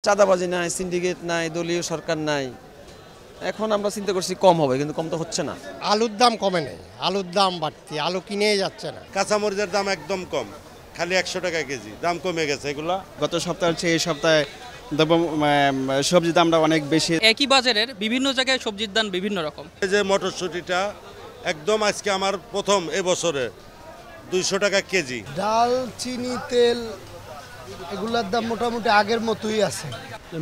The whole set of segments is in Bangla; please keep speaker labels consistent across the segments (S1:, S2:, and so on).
S1: চাঁদাবাজি নাই, সিন্ডিকেট নাই, দলীয় সরকার নাই। এখন আমরা চিন্তা করছি কম হবে, কিন্তু কম তো হচ্ছে না।
S2: আলুর দাম কমে নেই, আলুর দাম বাড়তি, আলু কিনেই যাচ্ছে না।
S3: কাঁচামরিচের দাম একদম কম, খালি 100 টাকা কেজি, দাম কমে গেছে এগুলা।
S4: গত সপ্তাহের চেয়ে এই সপ্তাহে সবজির দামটা অনেক বেশি।
S5: একই বাজারের বিভিন্ন জায়গায় সবজির দাম বিভিন্ন রকম।
S3: এই যে মটরশুঁটিটা একদম আজকে আমার প্রথম এবছরে 200 টাকা কেজি।
S6: ডাল, চিনি, তেল এগুলোর দাম মোটামুটি আগের মতোই আছে।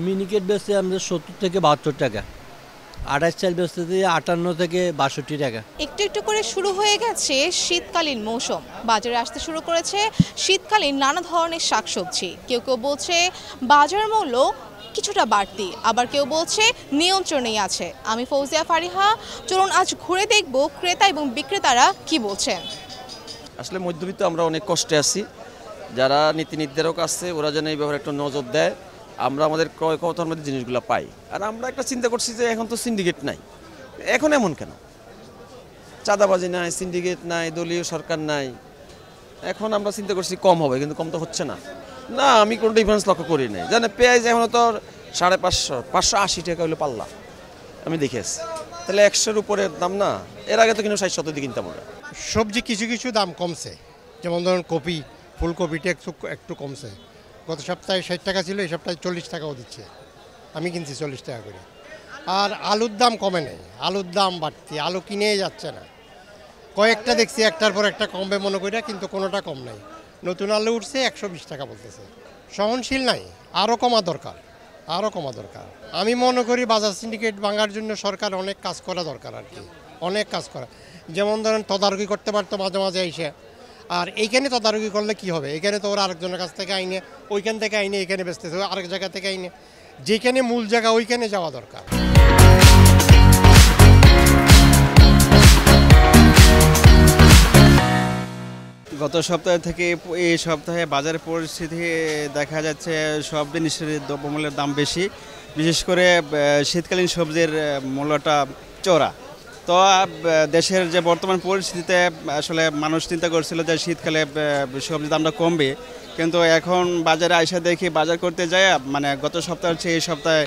S7: মিনিকেট বেচতে আমাদের 70 থেকে 72 টাকা, আড়াই চাল বেচতে দিয়ে 58 থেকে 62 টাকা।
S8: একটু একটু করে শুরু হয়ে গেছে শীতকালীন মৌসুম। বাজারে আসতে শুরু করেছে শীতকালীন নানা ধরনের শাকসবজি। কেউ কেউ বলছে বাজার মূল্য কিছুটা বাড়তি, আবার কেউ বলছে নিয়ন্ত্রণেই আছে। আমি ফৌজিয়া ফারিহা, চলুন আজ ঘুরে দেখব ক্রেতা এবং বিক্রেতারা কি বলছেন।
S1: আসলে মধ্যবিত্ত আমরা অনেক কষ্টে আছি। যারা নীতি নির্ধারক আছে ওরা যেন এই ব্যাপারে একটু নজর দেয়, আমরা আমাদের ক্রয় ক্ষমতার মধ্যে জিনিসগুলো পাই। আর আমরা একটা চিন্তা করছি যে এখন তো সিন্ডিকেট নাই, এখন এমন কেন? চাঁদাবাজি নাই, সিন্ডিকেট নাই, দলীয় সরকার নাই। এখন আমরা চিন্তা করছি কম হবে, কিন্তু কম তো হচ্ছে না। না, আমি কোনো ডিফারেন্স লক্ষ্য করি নাই। জানে পেঁয়াজ এখন তো 550, 580 টাকা হলো পাল্লা, আমি দেখে আসছি। তাহলে 100-এর উপরে দাম না? এর আগে তো কিন্তু 60-70 দিয়ে কিনতাম আমরা।
S2: সবজি কিছু কিছু দাম কমছে, যেমন ধরুন কপি, ফুলকপিটা একটু কমছে। গত সপ্তাহে 60 টাকা ছিল, এই সপ্তাহে 40 টাকাও দিচ্ছে। আমি কিনছি 40 টাকা করে। আর আলুর দাম কমে নেই, আলুর দাম বাড়তি, আলু কিনেই যাচ্ছে না। কয়েকটা দেখছি একটার পর একটা কমবে মনে করি, কিন্তু কোনোটা কম নাই। নতুন আলু উঠছে 120 টাকা বলতেছে। সহনশীল নাই, আরও কমা দরকার, আরও কমা দরকার। আমি মনে করি বাজার সিন্ডিকেট ভাঙার জন্য সরকার অনেক কাজ করা দরকার, আর কি অনেক কাজ করা। যেমন ধরেন তদারকি করতে পারতো মাঝে মাঝে এসে। আর এইখানে তদারকি করলে কি হবে? এখানে তো ওরা আরেকজনের কাছ থেকে আইনে, ওইখান থেকে আইনে এখানে বেচতেছে, আরেক জায়গা থেকে আইনে। যেখানে মূল জায়গা ওইখানে যাওয়া দরকার।
S4: গত সপ্তাহ থেকে এই সপ্তাহে বাজারের পরিস্থিতি দেখা যাচ্ছে সব জিনিসের দ্রব্যমূল্যের দাম বেশি, বিশেষ করে শীতকালীন সবজির মূল্যটা চড়া। তো দেশের যে বর্তমান পরিস্থিতিতে আসলে মানুষ চিন্তা করছিল যে শীতকালে সবজির দামটা কমবে, কিন্তু এখন বাজারে আইসা দেখি বাজার করতে যায় মানে গত সপ্তাহের চেয়ে এই সপ্তাহে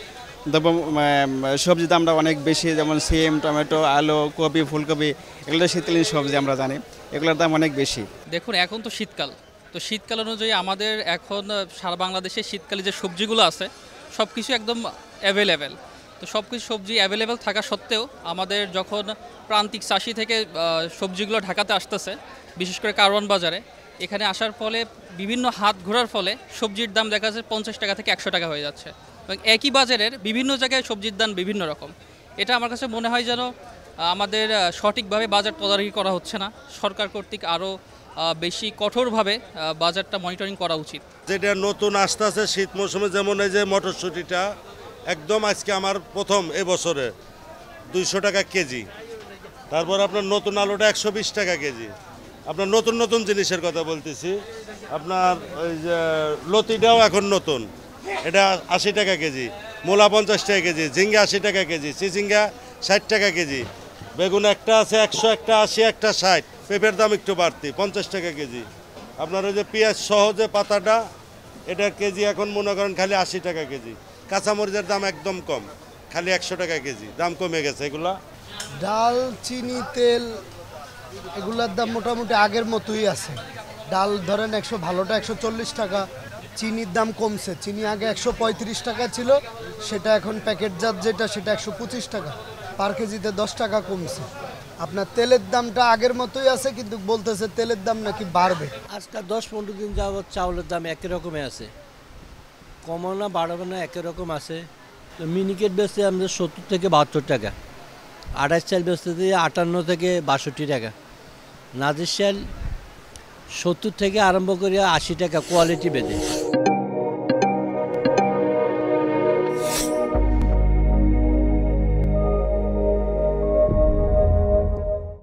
S4: সবজির দামটা অনেক বেশি। যেমন সিম, টমেটো, আলু, কপি, ফুলকপি, এগুলো শীতকালীন সবজি আমরা জানি, এগুলোর দাম অনেক বেশি।
S5: দেখুন এখন তো শীতকাল, তো শীতকাল অনুযায়ী আমাদের এখন সারা বাংলাদেশে শীতকালে যে সবজিগুলো আছে সব কিছু একদম অ্যাভেলেবেল। তো সব কিছু সবজি অ্যাভেলেবেল থাকা সত্ত্বেও আমাদের যখন প্রান্তিক চাষি থেকে সবজিগুলো ঢাকাতে আসতেছে, বিশেষ করে কারওয়ান বাজারে, এখানে আসার ফলে বিভিন্ন হাত ঘোরার ফলে সবজির দাম দেখা যাচ্ছে 50 টাকা থেকে 100 টাকা হয়ে যাচ্ছে। এবং একই বাজারের বিভিন্ন জায়গায় সবজির দাম বিভিন্ন রকম। এটা আমার কাছে মনে হয় যেন আমাদের সঠিকভাবে বাজার তদারকি করা হচ্ছে না। সরকার কর্তৃক আরও বেশি কঠোরভাবে বাজারটা মনিটরিং করা উচিত।
S3: যেটা নতুন আসতে আছে শীত মৌসুমে, যেমন এই যে মটরশুঁটিটা একদম আজকে আমার প্রথম এবছরে 200 টাকা কেজি। তারপর আপনার নতুন আলুটা 120 টাকা কেজি। আপনার নতুন নতুন জিনিসের কথা বলতেছি, আপনার ওই যে লতিটাও এখন নতুন, এটা 80 টাকা কেজি। মূলা 50 টাকা কেজি, ঝিঙ্গা 80 টাকা কেজি, চিচিঙ্গা 60 টাকা কেজি। বেগুন একটা আছে 100, একটা 80, একটা 60। পেঁপের দাম একটু বাড়তি, 50 টাকা কেজি। আপনার ওই যে পেঁয়াজ সহ যে পাতাটা, এটার কেজি এখন মনে করেন খালি 80 টাকা কেজি। কাঁচামরিচের দাম একদম কম, খালি 100 টাকা কেজি, দাম কমে গেছে এগুলা।
S6: ডাল, চিনি, তেল এগুলোর দাম মোটামুটি আগের মতোই আছে। ডাল ধরেন ভালোটা 140 টাকা। চিনির দাম কমছে, চিনি আগে 135 টাকা ছিল, সেটা এখন প্যাকেটজাত যেটা সেটা 125 টাকা, পার কেজিতে 10 টাকা কমছে। আপনার তেলের দামটা আগের মতোই আছে, কিন্তু বলতেছে তেলের দাম নাকি বাড়বে।
S7: আজকাল 10-15 দিন যাবত চাউলের দাম একই রকমই আছে, কমানো না বাড়াবো না, একই রকম আছে। তো মিনিকেট বেচতে আমাদের 70 থেকে 72 টাকা, আড়াই চাল বেচতে দিয়ে 58 থেকে 62 টাকা, নাজির চাল 70 থেকে আরম্ভ করে 80 টাকা কোয়ালিটি বেঁধে।